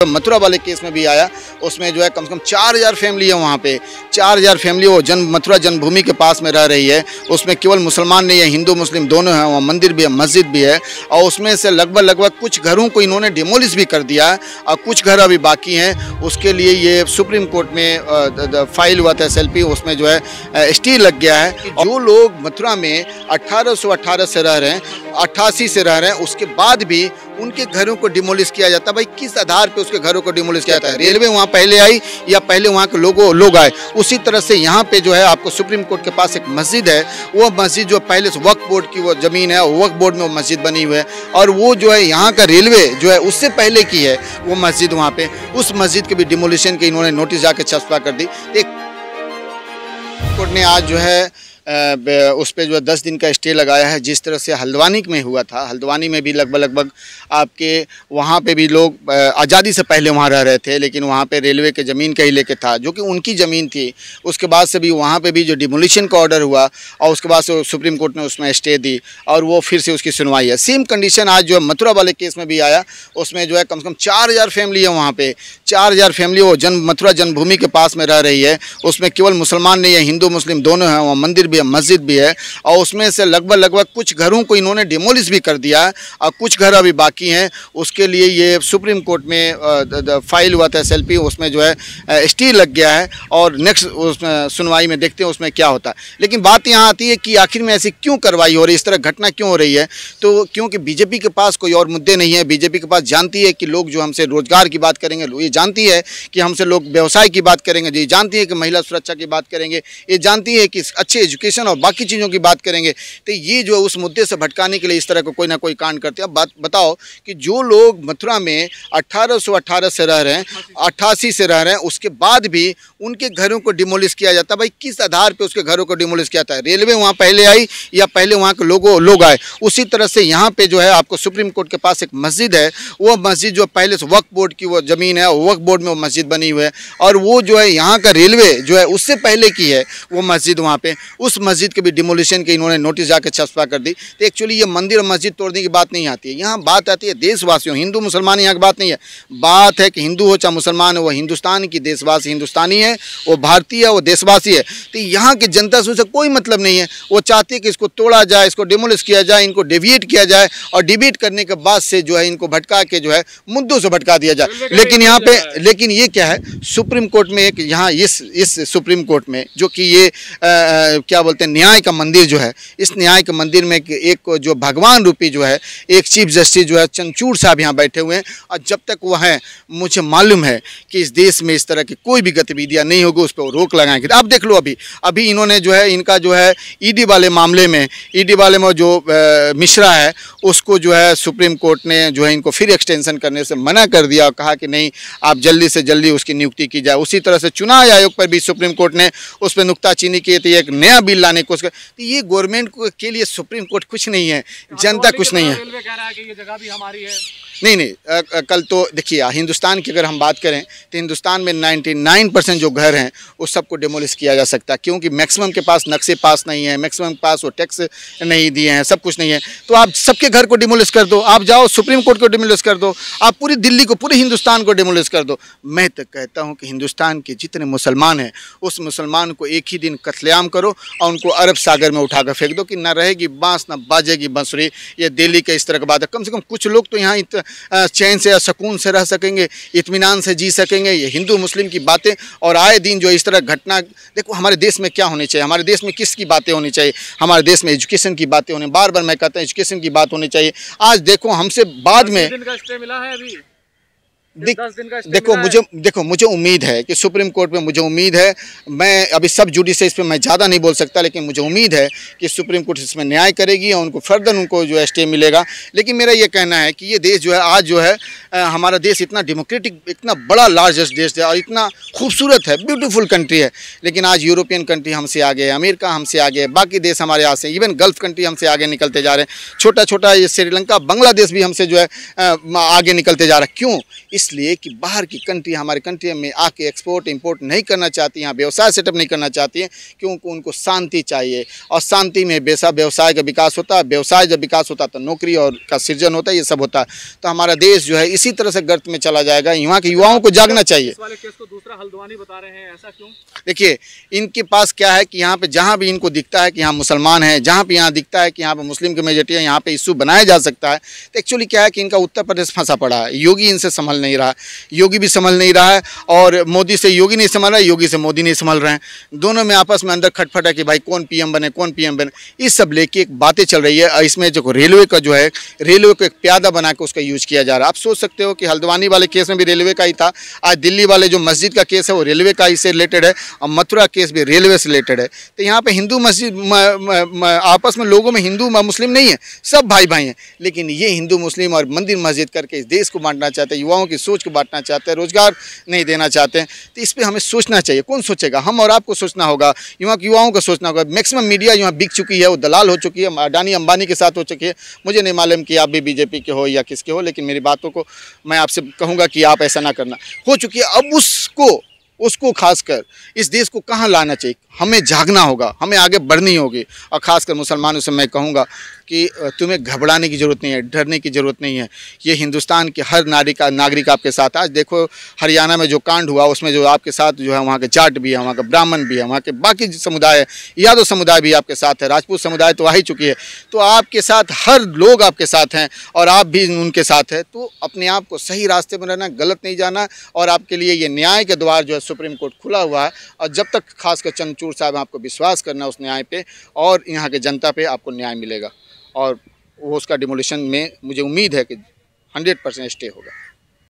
मथुरा वाले केस में भी आया, उसमें जो है कम से कम 4000 फैमिली है वहाँ पे, 4000 फैमिली वो मथुरा जन्मभूमि के पास में रह रही है। उसमें केवल मुसलमान नहीं है, हिंदू मुस्लिम दोनों हैं, वहाँ मंदिर भी है, मस्जिद भी है, और उसमें से लगभग कुछ घरों को इन्होंने डिमोलिश भी कर दिया है और कुछ घर अभी बाकी हैं। उसके लिए ये सुप्रीम कोर्ट में फाइल हुआ था SLP, उसमें जो है स्टे लग गया है कि जो लोग मथुरा में 1818 से रह रहे हैं, 88 से रह रहे हैं, उसके बाद भी उनके घरों को डिमोलिश किया जाता है। भाई किस आधार पे उसके घरों को डिमोलिश किया जाता है? रेलवे वहाँ पहले आई या पहले वहाँ के लोग आए? उसी तरह से यहाँ पे जो है आपको सुप्रीम कोर्ट के पास एक मस्जिद है, वो मस्जिद जो पहले से वक्फ बोर्ड की वो ज़मीन है, वक्फ बोर्ड में वो मस्जिद बनी हुई है, और वो जो है यहाँ का रेलवे जो है उससे पहले की है वो मस्जिद वहाँ पे, उस मस्जिद के भी डिमोलिशन के इन्होंने नोटिस जाके छपा कर दी। कोर्ट ने आज जो है उस पर जो है 10 दिन का स्टे लगाया है। जिस तरह से हल्द्वानी में हुआ था, हल्द्वानी में भी लगभग आपके वहाँ पे भी लोग आज़ादी से पहले वहाँ रह रहे थे, लेकिन वहाँ पे रेलवे के ज़मीन का ही लेके था जो कि उनकी ज़मीन थी। उसके बाद से भी वहाँ पे भी जो डिमोलिशन का ऑर्डर हुआ और उसके बाद से सुप्रीम कोर्ट ने उसमें स्टे दी और वो फिर से उसकी सुनवाई है। सेम कंडीशन आज जो है मथुरा वाले केस में भी आया, उसमें जो है कम से कम 4000 फैमिली है वहाँ पर, 4000 फैमिली वो मथुरा जन्मभूमि के पास में रह रही है। उसमें केवल मुसलमान नहीं है, हिंदू मुस्लिम दोनों हैं, वहाँ मंदिर भी है, मस्जिद भी है, और उसमें से लगभग कुछ घरों को इन्होंने डिमोलिश भी कर दिया है और कुछ घर अभी बाकी हैं। उसके लिए ये सुप्रीम कोर्ट में फाइल हुआ था SLP, उसमें जो है स्टे लग गया है और नेक्स्ट उसमें सुनवाई में देखते हैं उसमें क्या होता है। लेकिन बात यहाँ आती है कि आखिर में ऐसी क्यों कार्रवाई हो रही है, इस तरह घटना क्यों हो रही है? तो क्योंकि बीजेपी के पास कोई और मुद्दे नहीं है। बीजेपी के पास जानती है कि लोग जो हमसे रोजगार की बात करेंगे, ये जानती है कि हमसे लोग व्यवसाय की बात करेंगे, ये जानती है कि महिला सुरक्षा की बात करेंगे, ये जानती है कि अच्छे एजुकेशन और बाकी चीज़ों की बात करेंगे। तो ये जो उस मुद्दे से भटकाने के लिए इस तरह का कोई ना कोई कांड करते हैं। अब बात बताओ कि जो लोग मथुरा में 1818 से रह रहे हैं, 88 से रह रहे हैं, उसके बाद भी उनके घरों को डिमोलिश किया जाता है। भाई किस आधार पे उसके घरों को डिमोलिश किया जाता है? रेलवे वहाँ पहले आई या पहले वहाँ के लोग आए? उसी तरह से यहाँ पे जो है आपको सुप्रीम कोर्ट के पास एक मस्जिद है, वो मस्जिद जो पहले से वक्फ बोर्ड की वो ज़मीन है, वक्फ बोर्ड में वो मस्जिद बनी हुई है, और वो जो है यहाँ का रेलवे जो है उससे पहले की है वो मस्जिद वहाँ पे, उस मस्जिद के भी डिमोलिशन के इन्होंने नोटिस जाके छपा कर दी। तो एक्चुअली ये मंदिर और मस्जिद तोड़ने की बात नहीं आती है, यहाँ बात आती है देशवासियों, हिंदू मुसलमान यहाँ की बात नहीं है। बात है कि हिंदू हो चाहे मुसलमान हो, वो हिंदुस्तान की देशवासी हिंदुस्तानी है, वो भारतीय है, वो देशवासी है। तो यहाँ की जनता से उसे कोई मतलब नहीं है। वो चाहती है कि इसको तोड़ा जाए, इसको डिमोलिश किया जाए, इनको डेविएट किया जाए, और डिबेट करने के बाद से जो है इनको भटका के जो है मुद्दों से भटका दिया जाए। लेकिन यहाँ पे ये क्या है, सुप्रीम कोर्ट में एक यहाँ इस सुप्रीम कोर्ट में जो कि ये क्या बोलते हैं न्याय का मंदिर जो है, इस न्याय के मंदिर में एक जो भगवान रूपी जो है एक चीफ जस्टिस जो है चंद्रचूड़ साहब यहाँ बैठे हुए हैं, और जब तक वो हैं मुझे मालूम है कि इस देश में इस तरह की कोई भी गतिविधियाँ नहीं होगी, उस पर रोक लगाएंगे। आप देख लो अभी इन्होंने जो है इनका जो है ईडी वाले मामले में जो मिश्रा है उसको जो है सुप्रीम कोर्ट ने जो है इनको फिर एक्सटेंशन करने से मना कर दिया और कहा कि नहीं, आप जल्दी से जल्दी उसकी नियुक्ति की जाए। उसी तरह से चुनाव आयोग पर भी सुप्रीम कोर्ट ने उस पर नुक्ताचीनी की थी, एक नया बिल लाने को। तो ये गवर्नमेंट के लिए सुप्रीम कोर्ट कुछ नहीं है, जनता कुछ नहीं है। रेलवे कह रहा है कि ये जगह भी हमारी है। नहीं, कल तो देखिए हिंदुस्तान की अगर हम बात करें तो हिंदुस्तान में 99% जो घर हैं उस सबको डिमोलिश किया जा सकता है, क्योंकि मैक्सिमम के पास नक्शे पास नहीं है, मैक्सिमम के पास वो टैक्स नहीं दिए हैं, सब कुछ नहीं है। तो आप सबके घर को डिमोलिश कर दो, आप जाओ सुप्रीम कोर्ट को डिमोलिश कर दो, आप पूरी दिल्ली को, पूरे हिंदुस्तान को डिमोलिश कर दो। मैं तो कहता हूँ कि हिंदुस्तान के जितने मुसलमान हैं उस मुसलमान को एक ही दिन कत्लेआम करो और उनको अरब सागर में उठाकर फेंक दो कि ना रहेगी बांस ना बाजेगी बांसुरी। ये दिल्ली के इस तरह की बात है। कम से कम कुछ लोग तो यहाँ चैन से या सुकून से रह सकेंगे, इत्मीनान से जी सकेंगे। ये हिंदू मुस्लिम की बातें और आए दिन जो इस तरह घटना, देखो हमारे देश में क्या होनी चाहिए, हमारे देश में किसकी बातें होनी चाहिए? हमारे देश में एजुकेशन की बातें होनी, बार बार मैं कहता हूँ एजुकेशन की बात होनी चाहिए। आज देखो हमसे बाद में मिला है अभी देखो मुझे उम्मीद है कि सुप्रीम कोर्ट में, मुझे उम्मीद है, मैं अभी सब जुडिस से इस पर मैं ज़्यादा नहीं बोल सकता, लेकिन मुझे उम्मीद है कि सुप्रीम कोर्ट इसमें न्याय करेगी और उनको फर्दर उनको जो है स्टे मिलेगा। लेकिन मेरा ये कहना है कि ये देश जो है आज जो है हमारा देश इतना डेमोक्रेटिक, इतना बड़ा लार्जेस्ट देश है और इतना खूबसूरत है, ब्यूटीफुल कंट्री है, लेकिन आज यूरोपियन कंट्री हमसे आगे है, अमेरिका हमसे आगे है, बाकी देश हमारे यहाँ से, इवन गल्फ कंट्री हमसे आगे निकलते जा रहे हैं। छोटा छोटा ये श्रीलंका, बांग्लादेश भी हमसे जो है आगे निकलते जा रहा है। क्यों? इसलिए कि बाहर की कंट्री हमारे कंट्री में आके एक्सपोर्ट इंपोर्ट नहीं करना चाहती, यहाँ व्यवसाय सेटअप नहीं करना चाहती है, क्योंकि उनको शांति चाहिए। और शांति में व्यवसाय का विकास होता है, व्यवसाय जब विकास होता है तो नौकरी और का सृजन होता है, ये सब होता है। तो हमारा देश जो है इसी तरह से गर्त में चला जाएगा। यहाँ के युवाओं को जागना चाहिए। इस वाले केस को दूसरा हल्द्वानी बता रहे हैं, ऐसा क्यों? देखिए, इनके पास क्या है कि यहाँ पे जहाँ भी इनको दिखता है कि यहाँ मुसलमान है, जहाँ पे यहाँ दिखता है कि यहाँ पे मुस्लिम की मेजॉरिटी है, यहाँ पे इशू बनाया जा सकता है। तो एक्चुअली क्या है कि इनका उत्तर प्रदेश फंसा पड़ा है। योगी इनसे संभल नहीं रहा, योगी भी संभल नहीं रहा है, और मोदी से योगी नहीं संभल रहा है, योगी से मोदी नहीं संभल रहे हैं। दोनों में आपस में अंदर खटपट है कि भाई कौन पीएम बने, कौन पीएम बने। इस सब लेके एक बातें चल रही है। इसमें जो रेलवे का जो है, रेलवे को एक प्यादा बना के उसका यूज किया जा रहा है। आप सोच सकते हो कि हल्द्वानी वाले केस में भी रेलवे का ही था, आज दिल्ली वाले जो मस्जिद का केस है वो रेलवे का ही से रिलेटेड है, और मथुरा केस भी रेलवे से रिलेटेड है। तो यहाँ पे हिंदू मस्जिद आपस में लोगों में हिंदू मुस्लिम नहीं है, सब भाई भाई हैं। लेकिन ये हिंदू मुस्लिम और मंदिर मस्जिद करके इस देश को बांटना चाहते हैं, युवाओं की सोच को बांटना चाहते हैं, रोजगार नहीं देना चाहते हैं। तो इस पर हमें सोचना चाहिए। कौन सोचेगा? हम और आपको सोचना होगा, यहाँ के युवाओं को सोचना होगा। मैक्सिमम मीडिया यहाँ बिक चुकी है, वो दलाल हो चुकी है, अडानी अंबानी के साथ हो चुकी है। मुझे नहीं मालूम कि आप भी बीजेपी के हो या किसके हो, लेकिन मेरी बातों को मैं आपसे कहूँगा कि आप ऐसा ना करना। हो चुकी है, अब उसको खासकर इस देश को कहाँ लाना चाहिए? हमें जागना होगा, हमें आगे बढ़नी होगी। और ख़ासकर मुसलमानों से मैं कहूँगा कि तुम्हें घबराने की ज़रूरत नहीं है, डरने की ज़रूरत नहीं है। ये हिंदुस्तान के हर नागरिक आपके साथ। आज देखो हरियाणा में जो कांड हुआ, उसमें जो आपके साथ जो है वहाँ के जाट भी है, वहाँ के ब्राह्मण भी है, वहाँ के बाकी समुदाय है, यादव समुदाय भी आपके साथ है, राजपूत समुदाय तो आ ही चुकी है। तो आपके साथ हर लोग आपके साथ हैं, और आप भी उनके साथ हैं। तो अपने आप को सही रास्ते में रहना, गलत नहीं जाना। और आपके लिए ये न्याय के द्वार जो है सुप्रीम कोर्ट खुला हुआ है। और जब तक खासकर चंद्रचूड़ साहब आपको विश्वास करना उस न्याय पे, और यहाँ के जनता पे आपको न्याय मिलेगा। और वो उसका डिमोलिशन में मुझे उम्मीद है कि 100% स्टे होगा।